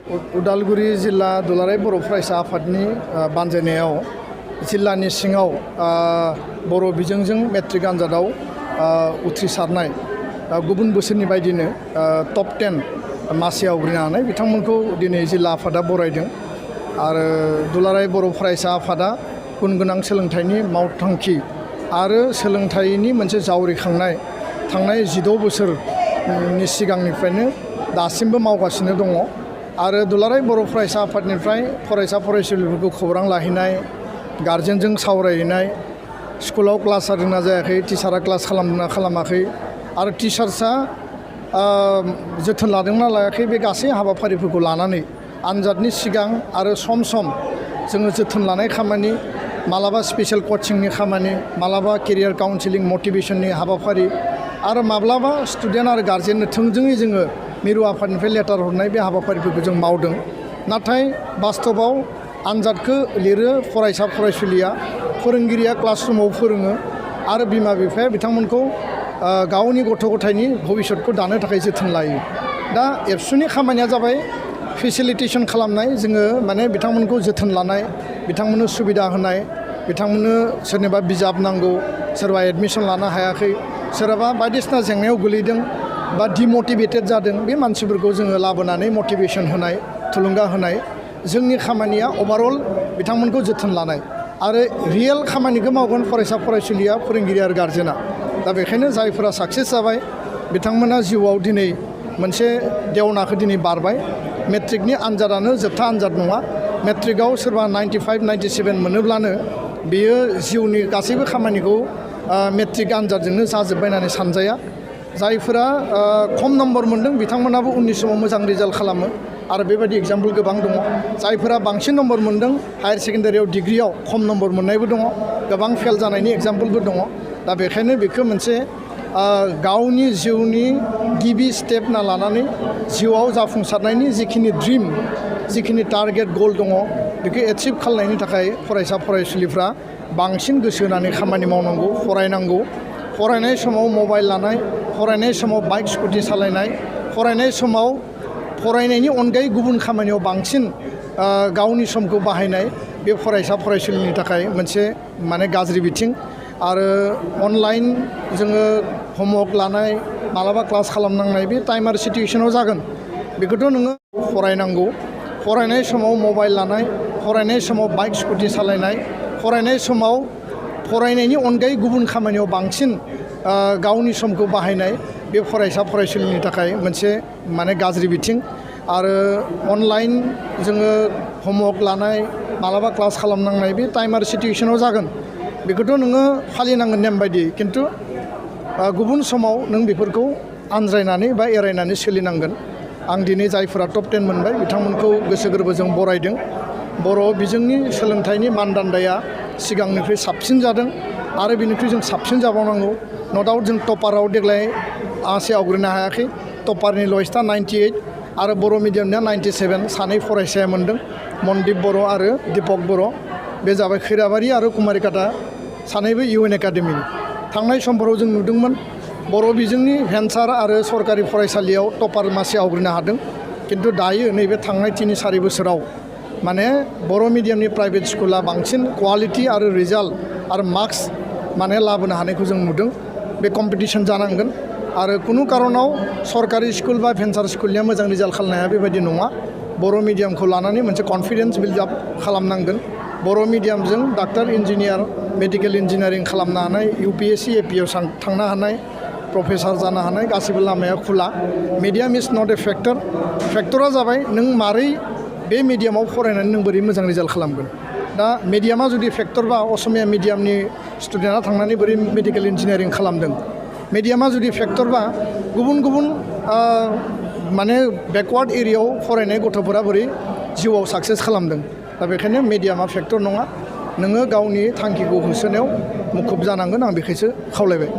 उदालगुरि जिल्ला दुलाराय बर' फरायसा आफादनि बानजायनायाव जिल्लानि सिङाव बर' बिजोंजों मेट्रिक आनजादाव उथ्रिसारनाय गुबुन बोसोरनि बायदिनो टप 10 मासि आवग्रिनो हानाय बिथांमोनखौ दिनै जिल्ला आफादा बरायदों आरो दुलाराय बर' फरायसा आफादा गुन गोनां सोलोंथाइनि मावथांखि आरो सोलोंथाइनि मोनसे जावरिखांनाय थांनाय 16 बोसोरनि सिगांनिफ्रायनो दासिमबो मावगासिनो दङ आरो दुलाराय बर' फरायसा आफादनिफ्राय फरायसा फरायसुलिफोरखौ खौरां लाहैनाय गार्जेनजों सावरायहैनाय स्कुलाव क्लास जादोंना जायाखै टिचारा क्लास खालामदोंना खालामाखै आरो टिचार्सआ जोथोन लादोंना लायाखै बे गासै हाबाफारिफोरखौ लानानै आनजादनि सिगां आरो सम सम जोङो जोथोन लानाय खामानि मालाबा स्पेशल कचिंनि खामानि मालाबा केरियार काउन्सिलिं मटिभेशननि हाबाफारि आरो माब्लाबा स्टुडेन्ट आरो गार्जेननो थोंजोङै जोङो मिरु आफादनिफ्राय लेटार हरनाय बे हाबाफारिफोरखौ जों मावदों नाथाय बास्तबाव आनजादखौ लिरो फरायसा फरायसुलिया फोरोंगिरिया क्लासरुमाव फोरोङो आरो बिमा बिफाया बिथांमोनखौ गावनि गथ' गथायनि भबिष्यतखौ दानो थाखाय जोथोन लायो दा एबसुनि खामानिया जाबाय फेसिलिटेसन खालामनाय जोङो माने बिथांमोनखौ जोथोन लानाय बिथांमोननो सुबिदा होनाय बिथांमोननो सोरनोबा बिजाब नांगौ सोरबा एडमिसन लानो हायाखै सोरबा बायदिसिना जेंनायाव गोलैदों बा डिमटिभेटेड जादों बे मानसिफोरखौ जोङो लाबोनानै मटिभेसन होनाय थुलुंगा होनाय जोंनि खामानिया अभारअल बिथांमोनखौ जोथोन लानाय आरो रियेल खामानिखौ मावगोन फरायसा फरायसुलिया फोरोंगिरि आरो गार्जेना दा बेखायनो जायफोरा साक्सेस जाबाय बिथांमोना जिउआव दिनै मोनसे देवनाखौ दिनै बारबाय मेट्रिकनि आनजादानो जोबथा आनजाद नङा मेट्रिकआव सोरबा 95 97 मोनोब्लानो बेयो जिउनि गासैबो खामानिखौ मेट्रिक आनजादजोंनो जाजोब्बाय होननानै सानजाया जायफोरा खम नम्बर मोन्दों बिथांमोनाबो उननि समाव मोजां रिजाल्ट खालामो आरो बेबायदि एग्जाम्पल गोबां दङ जायफोरा बांसिन नम्बर मोन्दों हायार सेकेन्डारियाव डिग्रियाव खम नम्बर मोननायबो दङ गोबां फेल जानायनि एग्जाम्पलबो दङ दा बेखायनो बेखौ मोनसे गावनि जिउनि गिबि स्टेप होनना लानानै जिउआव जाफुंसारनायनि जिखिनि ड्रिम जिखिनि टारगेट गल दङ बेखौ एचिभ खालामनायनि थाखाय फरायसा फरायसुलिफ्रा बांसिन गोसो होनानै खामानि मावनांगौ फरायनांगौ फरायनाय समाव मबाइल लानाय फरायनाय समाव बाइक स्कुटि सालायनाय फरायनाय समाव फरायनायनि अनगायै गुबुन खामानियाव बांसिन गावनि समखौ बाहायनाय बे फरायसा फरायसुलिनि थाखाय मोनसे माने गाज्रि बिथिं आरो अनलाइन जोङो हमवर्क लानाय मालाबा क्लास खालामनांनाय बे टाइम आरो सिटुवेसनाव जागोन बेखौथ' नोङो फरायनांगौ फरायनाय समाव मबाइल लानाय फरायनाय समाव बाइक स्कुटि सालायनाय फरायनाय समाव फरायनायनि अनगायै गुबुन खामानियाव बांसिन गावनि समखौ बाहायनाय बे फरायसा फरायसुलिनि थाखाय मोनसे माने गाज्रि बिथिं आरो अनलाइन जोङो हमवर्क लानाय मालाबा क्लास खालामनांनाय बे टाइम आरो सिटुवेसनाव जागोन बेखौथ' नोङो फालिनांगोन नेम बायदि खिन्थु गुबुन समाव नों बेफोरखौ आनज्रायनानै बा एरायनानै सोलिनांगोन आं दिनै जायफोरा टप 10 मोनबाय बिथांमोनखौ गोसो गोरबोजों बरायदों बर' बिजोंनि सोलोंथाइनि मानदान्दाया सिगांनिख्रुइ साबसिन जादों आरो बिनिख्रुइ जों साबसिन जाबावनांगौ न' डाउट जों टपाराव देग्लाय आसि आवग्रिनो हायाखै टपारनि लयेस्टआ 98 आरो बर' मिडियामनिया 97 सानै फरायसाया मोन्दों मनदिप बर' आरो दीपक बर' बे जाबाय खैराबारि आरो कुमारिकाटा सानैबो इउएन एकाडेमिनि थांनाय समफोराव जों नुदोंमोन बर' बिजोंनि भेन्सार आरो सरकारि फरायसालियाव टपार मासि आवग्रिनो हादों खिन्थु दायो नैबे थांनाय 3-4 बोसोराव माने बर' मिडियामनि प्राइभेट स्कुला बांसिन क्वालिटि आरो रिजाल्ट आरो मार्क्स माने लाबोनो हानायखौ जों नुदों बे कम्पिटिसन जानांगोन आरो कुनु कारनाव सरकारि स्कुल बा भेन्सार स्कुलनिया मोजां रिजाल्ट खालामनो हाया बेबायदि नङा बर' मिडियामखौ लानानै मोनसे कनफिडेन्स बिल्ड आप खालामनांगोन बर' मिडियामजों डाक्टार इन्जिनियार मेडिकेल इन्जिनियारिं खालामनो हानाय UPSC APआव थांनो हानाय प्रफेसार जानो हानाय गासैबो लामाया खुला मिडियाम इज नट ए फेक्टरा जाबाय नों मारै बे मिडियामाव फरायनानै नों बोरै मोजां रिजाल्ट खालामगोन दा मिडियामा जुदि फेक्टरबा असमिया मिडियामनि स्टुडेन्टआ थांनानै बोरै मेडिकेल इन्जिनियारिं खालामदों मिडियामा जुदि फेक्टरबा गुबुन गुबुन माने बेकवार्ड एरियायाव फरायनाय गथ'फोरा बोरै जिउआव साक्सेस खालामदों दा बेखायनो मिडियामा फेक्टर नङा नोङो गावनि थांखिखौ होसोनायाव मुखुब जानांगोन आं बेखौसो खावलायबाय